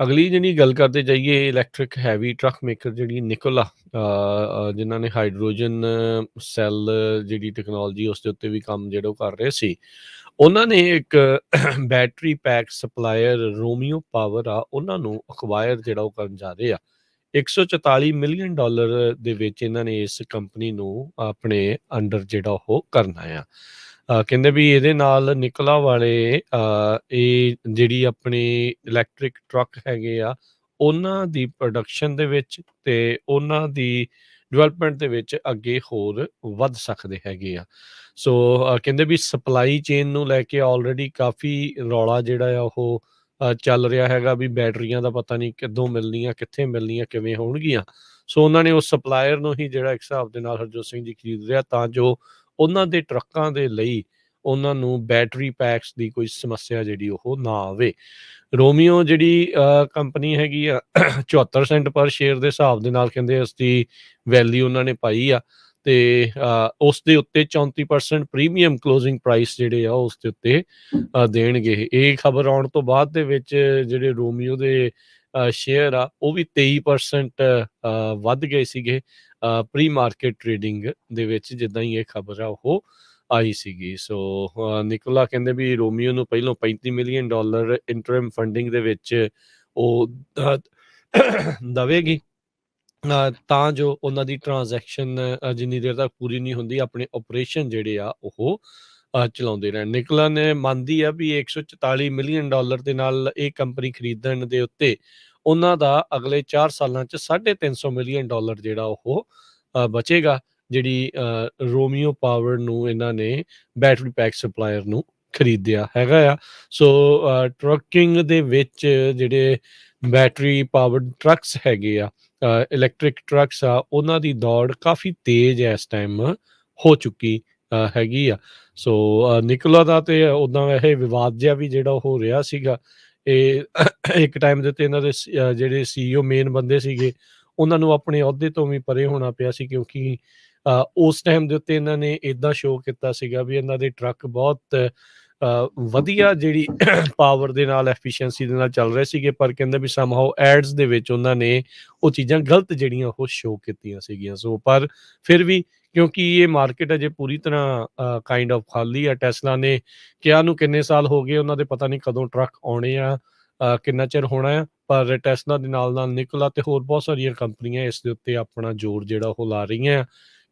ਅਗਲੀ ਜਿਹੜੀ ਗੱਲ ਕਰਦੇ ਜਾਈਏ ਇਲੈਕਟ੍ਰਿਕ ਹੈਵੀ ਟਰੱਕ ਮੇਕਰ ਜਿਹੜੀ ਨਿਕੋਲਾ ਜਿਨ੍ਹਾਂ ਨੇ ਹਾਈਡਰੋਜਨ ਸੈੱਲ ਜਿਹੜੀ ਟੈਕਨੋਲੋਜੀ ਉਸ ਦੇ ਉੱਤੇ ਵੀ ਕੰਮ ਜਿਹੜਾ ਉਹ ਕਰ ਰਹੇ ਸੀ। ਉਹਨਾਂ ਨੇ ਇੱਕ battery pack supplier Romeo power ਆ ਉਹਨਾਂ ਨੂੰ ਅਕਵਾਇਰ ਜਿਹੜਾ ਉਹ ਕਰਨ ਜਾ ਰਹੇ ਆ। $144 ਮਿਲੀਅਨ ਦੇ ਵਿੱਚ ਇਹਨਾਂ ਨੇ ਇਸ ਕੰਪਨੀ ਨੂੰ ਆਪਣੇ ਅੰਡਰ ਜਿਹੜਾ ਉਹ ਕਰਨਾ ਆ। ਕਹਿੰਦੇ ਵੀ ਇਹਦੇ ਨਾਲ ਨਿਕਲਾ ਵਾਲੇ ਇਹ ਜਿਹੜੀ ਆਪਣੀ ਇਲੈਕਟ੍ਰਿਕ ਟਰੱਕ ਹੈਗੇ ਆ ਉਹਨਾਂ ਦੀ ਪ੍ਰੋਡਕਸ਼ਨ ਦੇ ਵਿੱਚ ਤੇ ਉਹਨਾਂ ਦੀ ਡਿਵੈਲਪਮੈਂਟ ਦੇ ਵਿੱਚ ਅੱਗੇ ਹੋਰ ਵੱਧ ਸਕਦੇ ਹੈਗੇ ਆ। ਸੋ ਕਹਿੰਦੇ ਵੀ ਸਪਲਾਈ ਚੇਨ ਨੂੰ ਲੈ ਕੇ ਆਲਰੇਡੀ ਕਾਫੀ ਰੌਲਾ ਜਿਹੜਾ ਆ ਉਹ ਚੱਲ ਰਿਹਾ ਹੈਗਾ ਵੀ ਬੈਟਰੀਆਂ ਦਾ ਪਤਾ ਨਹੀਂ ਕਿੱਦੋਂ ਮਿਲਣੀਆਂ, ਕਿੱਥੇ ਮਿਲਣੀਆਂ, ਕਿਵੇਂ ਹੋਣਗੀਆਂ। ਸੋ ਉਹਨਾਂ ਨੇ ਉਸ ਸਪਲਾਇਰ ਨੂੰ ਹੀ ਜਿਹੜਾ ਇੱਕ ਹਿਸਾਬ ਦੇ ਨਾਲ ਹਰਜੋਤ ਸਿੰਘ ਜੀ ਖਰੀਦ ਰਿਹਾ ਤਾਂ ਜੋ ਉਹਨਾਂ ਦੇ ਟਰੱਕਾਂ ਦੇ ਲਈ ਉਹਨਾਂ ਨੂੰ ਬੈਟਰੀ ਪੈਕਸ ਦੀ ਕੋਈ ਸਮੱਸਿਆ ਜਿਹੜੀ ਉਹ ਨਾ ਆਵੇ। ਰੋਮੀਓ ਜਿਹੜੀ ਕੰਪਨੀ ਹੈਗੀ ਆ 74 ਸੈਂਟ ਪਰ ਸ਼ੇਅਰ ਦੇ ਹਿਸਾਬ ਦੇ ਨਾਲ ਕਹਿੰਦੇ ਉਸਦੀ ਵੈਲਿਊ ਉਹਨਾਂ ਨੇ ਪਾਈ ਆ ਤੇ ਉਸ ਦੇ ਉੱਤੇ 34% ਪ੍ਰੀਮੀਅਮ ਕਲੋਜ਼ਿੰਗ ਪ੍ਰਾਈਸ ਜਿਹੜੇ ਆ ਉਸ ਦੇ ਉੱਤੇ ਦੇਣਗੇ। ਇਹ ਖਬਰ ਆਉਣ ਤੋਂ ਬਾਅਦ ਦੇ ਵਿੱਚ ਜਿਹੜੇ ਰੋਮੀਓ ਦੇ ਸ਼ੇਅਰ ਆ ਉਹ ਵੀ 23% ਵੱਧ ਗਏ ਸੀਗੇ ਪ੍ਰੀ ਮਾਰਕੀਟ ਟ੍ਰੇਡਿੰਗ ਦੇ ਵਿੱਚ ਜਿੱਦਾਂ ਹੀ ਇਹ ਖਬਰ ਆ ਉਹ ਆਈ ਸੀਗੀ। ਸੋ ਨਿਕੋਲਾ ਕਹਿੰਦੇ ਵੀ ਰੋਮੀਓ ਨੂੰ ਪਹਿਲੋਂ $35 ਮਿਲੀਅਨ ਇੰਟਰਮ ਫੰਡਿੰਗ ਦੇ ਵਿੱਚ ਉਹ ਦਵੇਗੀ ਤਾਂ ਜੋ ਉਹਨਾਂ ਦੀ ਟ੍ਰਾਂਜੈਕਸ਼ਨ ਜਿੰਨੀ ਦੇਰ ਤੱਕ ਪੂਰੀ ਨਹੀਂ ਹੁੰਦੀ ਆਪਣੇ ਆਪਰੇਸ਼ਨ ਜਿਹੜੇ ਆ ਉਹ ਚਲਾਉਂਦੇ ਰਹਿਣ। ਨਿਕੋਲਾ ਨੇ ਮੰਨਦੀ ਆ ਵੀ $144 ਮਿਲੀਅਨ ਦੇ ਨਾਲ ਇਹ ਕੰਪਨੀ ਖਰੀਦਣ ਦੇ ਉੱਤੇ ਉਹਨਾਂ ਦਾ ਅਗਲੇ 4 ਸਾਲਾਂ 'ਚ $350 ਮਿਲੀਅਨ ਜਿਹੜਾ ਉਹ ਬਚੇਗਾ ਜਿਹੜੀ ਰੋਮੀਓ ਪਾਵਰ ਨੂੰ ਇਹਨਾਂ ਨੇ ਬੈਟਰੀ ਪੈਕ ਸਪਲਾਇਰ ਨੂੰ ਖਰੀਦਿਆ ਹੈਗਾ ਆ। ਸੋ ਟਰੱਕਿੰਗ ਦੇ ਵਿੱਚ ਜਿਹੜੇ ਬੈਟਰੀ ਪਾਵਰਡ ਟਰੱਕਸ ਹੈਗੇ ਆ ਇਲੈਕਟ੍ਰਿਕ ਟਰੱਕਸ ਆ ਉਹਨਾਂ ਦੀ ਦੌੜ ਕਾਫੀ ਤੇਜ਼ ਇਸ ਟਾਈਮ ਹੋ ਚੁੱਕੀ ਹੈਗੀ ਆ। ਸੋ ਨਿਕੋਲਾ ਦਾ ਤੇ ਉੱਦਾਂ ਵੈਸੇ ਵਿਵਾਦ ਜਿਹਾ ਵੀ ਜਿਹੜਾ ਹੋ ਰਿਹਾ ਸੀਗਾ। ਇਹ ਇੱਕ ਟਾਈਮ ਦੇ ਉੱਤੇ ਇਹਨਾਂ ਦੇ ਜਿਹੜੇ CEO ਮੇਨ ਬੰਦੇ ਸੀਗੇ ਉਹਨਾਂ ਨੂੰ ਆਪਣੇ ਅਹੁਦੇ ਤੋਂ ਵੀ ਪਰੇ ਹੋਣਾ ਪਿਆ ਸੀ ਕਿਉਂਕਿ ਉਸ ਟਾਈਮ ਦੇ ਉੱਤੇ ਇਹਨਾਂ ਨੇ ਇੱਦਾਂ ਸ਼ੋਅ ਕੀਤਾ ਸੀਗਾ ਵੀ ਇਹਨਾਂ ਦੇ ਟਰੱਕ ਬਹੁਤ ਵਧੀਆ ਜਿਹੜੀ ਪਾਵਰ ਦੇ ਨਾਲ ਐਫੀਸ਼ੀਐਂਸੀ ਦੇ ਨਾਲ ਚੱਲ ਰਹੇ ਸੀਗੇ ਪਰ ਕਹਿੰਦੇ ਵੀ ਸਮਹਾਓ ਐਡਸ ਦੇ ਵਿੱਚ ਉਹਨਾਂ ਨੇ ਉਹ ਚੀਜ਼ਾਂ ਗਲਤ ਜਿਹੜੀਆਂ ਉਹ ਸ਼ੋਅ ਕੀਤੀਆਂ ਸੀਗੀਆਂ। ਸੋ ਪਰ ਫਿਰ ਵੀ ਕਿਉਂਕਿ ਇਹ ਮਾਰਕੀਟ ਅਜੇ ਪੂਰੀ ਤਰ੍ਹਾਂ ਕਾਈਂਡ ਆਫ ਖਾਲੀ ਆ। ਟੈਸਲਾ ਨੇ ਕਿਹਾ ਨੂੰ ਕਿੰਨੇ ਸਾਲ ਹੋ ਗਏ ਉਹਨਾਂ ਦੇ ਪਤਾ ਨਹੀਂ ਕਦੋਂ ਟਰੱਕ ਆਉਣੇ ਆ, ਕਿੰਨਾ ਚਿਰ ਹੋਣਾ ਆ। ਪਰ ਟੈਸਲਾ ਦੇ ਨਾਲ ਨਾਲ ਨਿਕੋਲਾ ਤੇ ਹੋਰ ਬਹੁਤ ਸਾਰੀਆਂ ਕੰਪਨੀਆਂ ਇਸ ਦੇ ਉੱਤੇ ਆਪਣਾ ਜ਼ੋਰ ਜਿਹੜਾ ਉਹ ਲਾ ਰਹੀਆਂ ਆ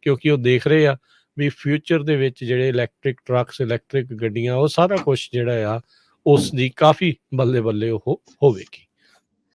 ਕਿਉਂਕਿ ਉਹ ਦੇਖ ਰਹੇ ਆ ਵੀ ਫਿਊਚਰ ਦੇ ਵਿੱਚ ਜਿਹੜੇ ਇਲੈਕਟ੍ਰਿਕ ਟਰੱਕਸ ਇਲੈਕਟ੍ਰਿਕ ਗੱਡੀਆਂ ਉਹ ਸਾਰਾ ਕੁਛ ਜਿਹੜਾ ਆ ਉਸ ਦੀ ਕਾਫੀ ਬੱਲੇ ਬੱਲੇ ਉਹ ਹੋਵੇਗੀ।